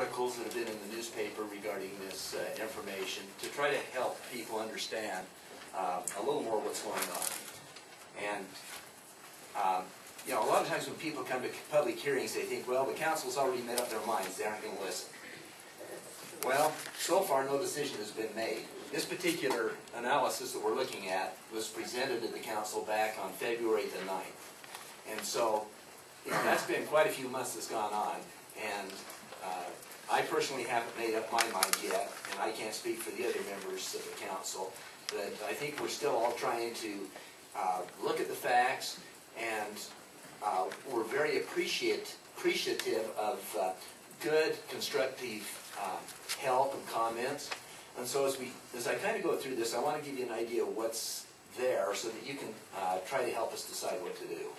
articles that have been in the newspaper regarding this information to try to help people understand a little more what's going on. And you know, a lot of times when people come to public hearings, they think, well, the council's already made up their minds, they aren't going to listen. Well, so far no decision has been made. This particular analysis that we're looking at was presented to the council back on February the 9th. And so, you know, that's been quite a few months that's gone on. And I personally haven't made up my mind yet, and I can't speak for the other members of the council, but I think we're still all trying to look at the facts, and we're very appreciative of good, constructive help and comments. And so as I kind of go through this, I want to give you an idea of what's there so that you can try to help us decide what to do.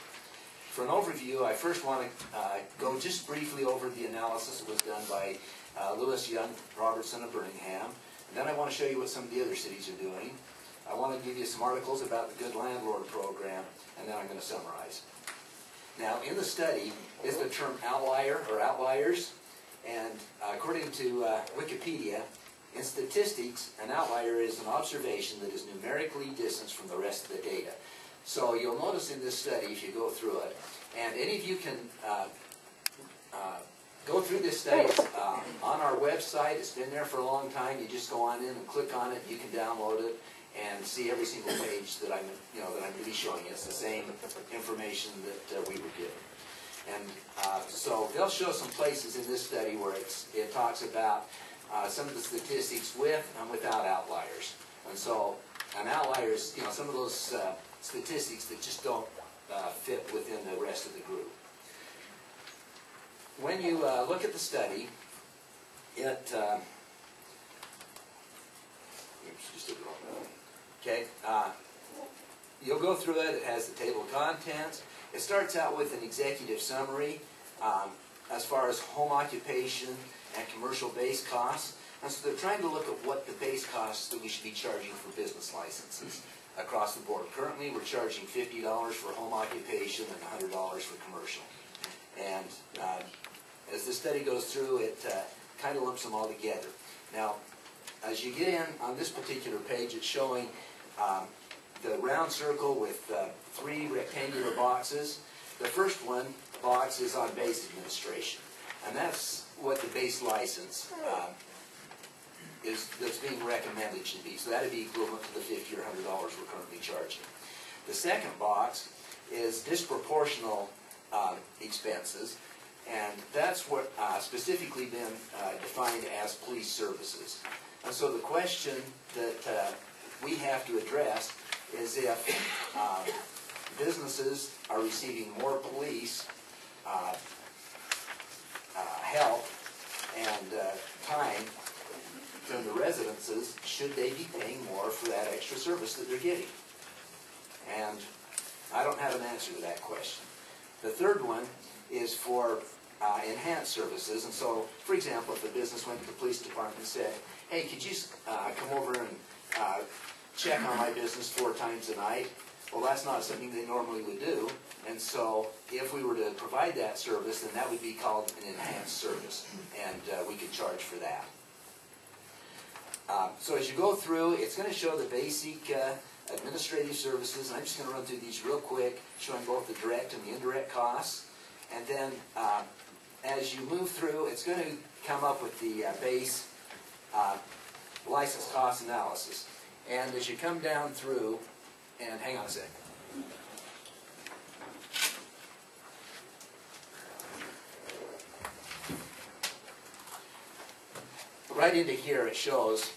For an overview, I first want to go just briefly over the analysis that was done by Lewis, Young, Robertson, and Birmingham. And then I want to show you what some of the other cities are doing. I want to give you some articles about the Good Landlord Program, and then I'm going to summarize. Now, in the study is the term outlier or outliers, and according to Wikipedia, in statistics, an outlier is an observation that is numerically distanced from the rest of the data. So you'll notice in this study, if you go through it, and any of you can go through this study. It's on our website. It's been there for a long time. You just go on in and click on it. You can download it and see every single page that I'm going to be showing you. It's the same information that we were given. And so they'll show some places in this study where it talks about some of the statistics with and without outliers. And so an outlier is, you know, some of those statistics that just don't fit within the rest of the group. When you look at the study, it you'll go through it. It has the table of contents. It starts out with an executive summary as far as home occupation and commercial base costs. And so they're trying to look at what the base costs that we should be charging for business licenses across the board. Currently, we're charging $50 for home occupation and $100 for commercial. And as the study goes through, it kind of lumps them all together. Now, as you get in on this particular page, it's showing the round circle with 3 rectangular boxes. The first box is on base administration, and that's what the base license that's being recommended should be. So that would be equivalent to the $50 or $100 we're currently charging. The second box is disproportional expenses, and that's what specifically been defined as police services. And so the question that we have to address is if businesses are receiving more police help and time than the residences, should they be paying more for that extra service that they're getting? And I don't have an answer to that question. The third one is for enhanced services. And so, for example, if a business went to the police department and said, hey, could you come over and check on my business 4 times a night? Well, that's not something they normally would do. And so if we were to provide that service, then that would be called an enhanced service, and we could charge for that. So as you go through, it's going to show the basic administrative services, and I'm just going to run through these real quick, showing both the direct and the indirect costs. And then as you move through, it's going to come up with the base license cost analysis. And as you come down through, and hang on a sec. Right into here, it shows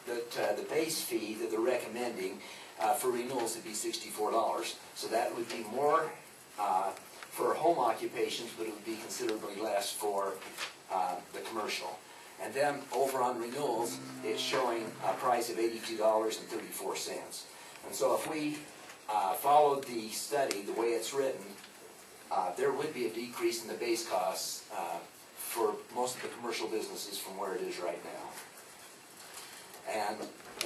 that the base fee that they're recommending for renewals would be $64. So that would be more for home occupations, but it would be considerably less for the commercial. And then over on renewals, it's showing a price of $82.34. And so if we followed the study the way it's written, there would be a decrease in the base costs for most of the commercial businesses from where it is right now. And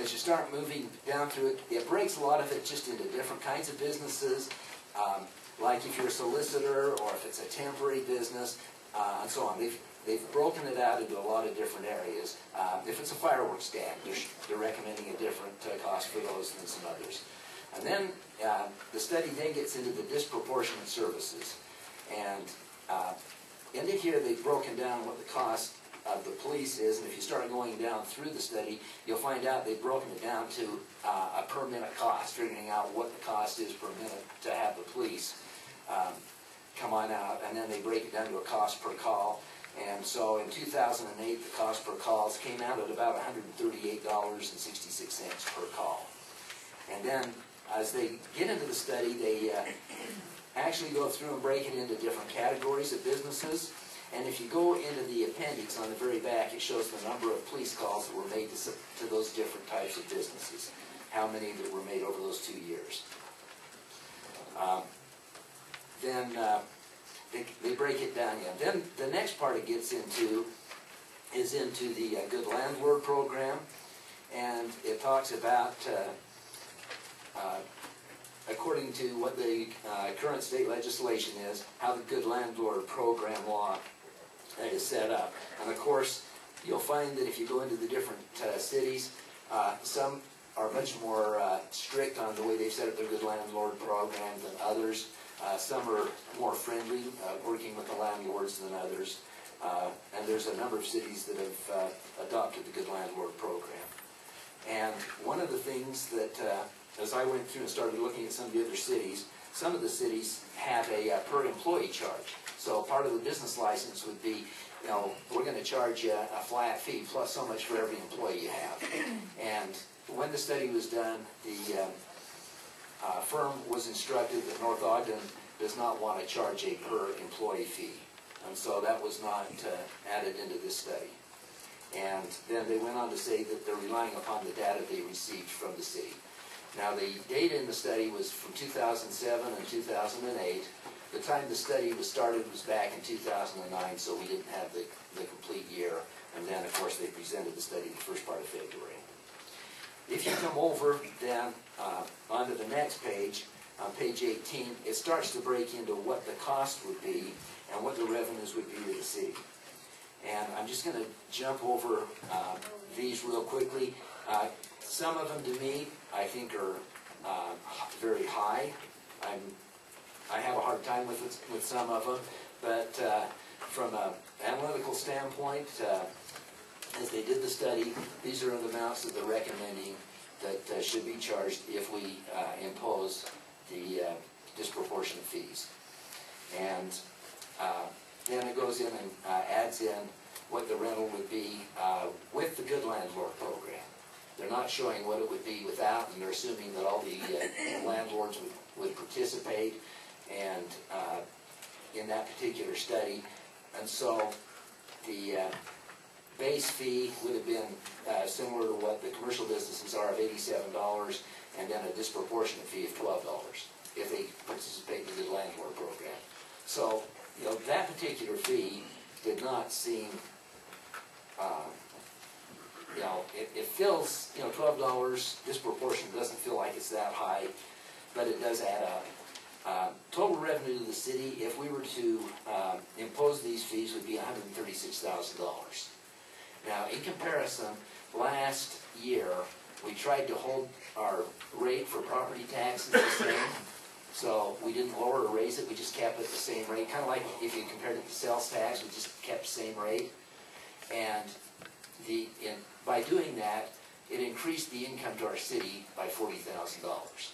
as you start moving down through it, it breaks a lot of it just into different kinds of businesses, like if you're a solicitor or if it's a temporary business, and so on. they've broken it out into a lot of different areas. If it's a fireworks stand, they're recommending a different cost for those than some others. And then the study then gets into the disproportionate services. And in here they've broken down what the cost of the police is, and if you start going down through the study, you'll find out they've broken it down to a per minute cost, figuring out what the cost is per minute to have the police come on out, and then they break it down to a cost per call. And so in 2008, the cost per calls came out at about $138.66 per call. And then as they get into the study, they actually go through and break it into different categories of businesses. And if you go into the appendix on the very back, it shows the number of police calls that were made to those different types of businesses, how many that were made over those 2 years. Then they break it down again. Then the next part it gets into is into the Good Landlord program, and it talks about, according to what the current state legislation is, how the Good Landlord program law is set up. And of course, you'll find that if you go into the different cities, some are much more strict on the way they've set up their Good Landlord program than others. Some are more friendly, working with the landlords than others. And there's a number of cities that have adopted the Good Landlord program. And one of the things that, as I went through and started looking at some of the other cities, some of the cities have a per employee charge. So part of the business license would be, you know, we're going to charge you a flat fee plus so much for every employee you have. And when the study was done, the firm was instructed that North Ogden does not want to charge a per employee fee. And so that was not added into this study. And then they went on to say that they're relying upon the data they received from the city. Now the data in the study was from 2007 and 2008. The time the study was started was back in 2009, so we didn't have the complete year. And then, of course, they presented the study the first part of February. If you come over then onto the next page, on page 18, it starts to break into what the cost would be and what the revenues would be to the city. And I'm just going to jump over these real quickly. Some of them, to me, I think are very high. I have a hard time with some of them, but from an analytical standpoint, as they did the study, these are the amounts that they're recommending that should be charged if we impose the disproportionate fees. And then it goes in and adds in what the rental would be with the Good Landlord program. They're not showing what it would be without, and they're assuming that all the landlords would participate and in that particular study. And so the base fee would have been similar to what the commercial businesses are of $87, and then a disproportionate fee of $12 if they participate in the Good Landlord program. So, you know, that particular fee did not seem, you know, it feels, you know, $12 disproportionate doesn't feel like it's that high, but it does add up. Total revenue to the city, if we were to impose these fees, would be $136,000. Now, in comparison, last year we tried to hold our rate for property taxes the same. So we didn't lower or raise it, we just kept it the same rate. Kind of like if you compared it to sales tax, we just kept the same rate. And by doing that, it increased the income to our city by $40,000.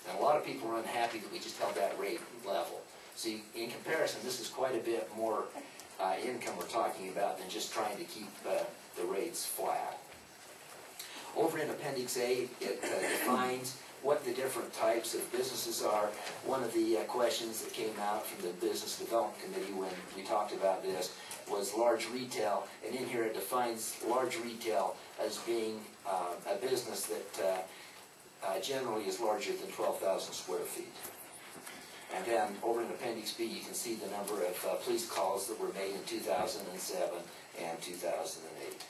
And a lot of people are unhappy that we just held that rate level. So in comparison, this is quite a bit more income we're talking about than just trying to keep the rates flat. Over in Appendix A, it defines what the different types of businesses are. One of the questions that came out from the Business Development Committee when we talked about this was large retail, and in here it defines large retail as being a business that generally is larger than 12,000 square feet. And then over in Appendix B, you can see the number of police calls that were made in 2007 and 2008.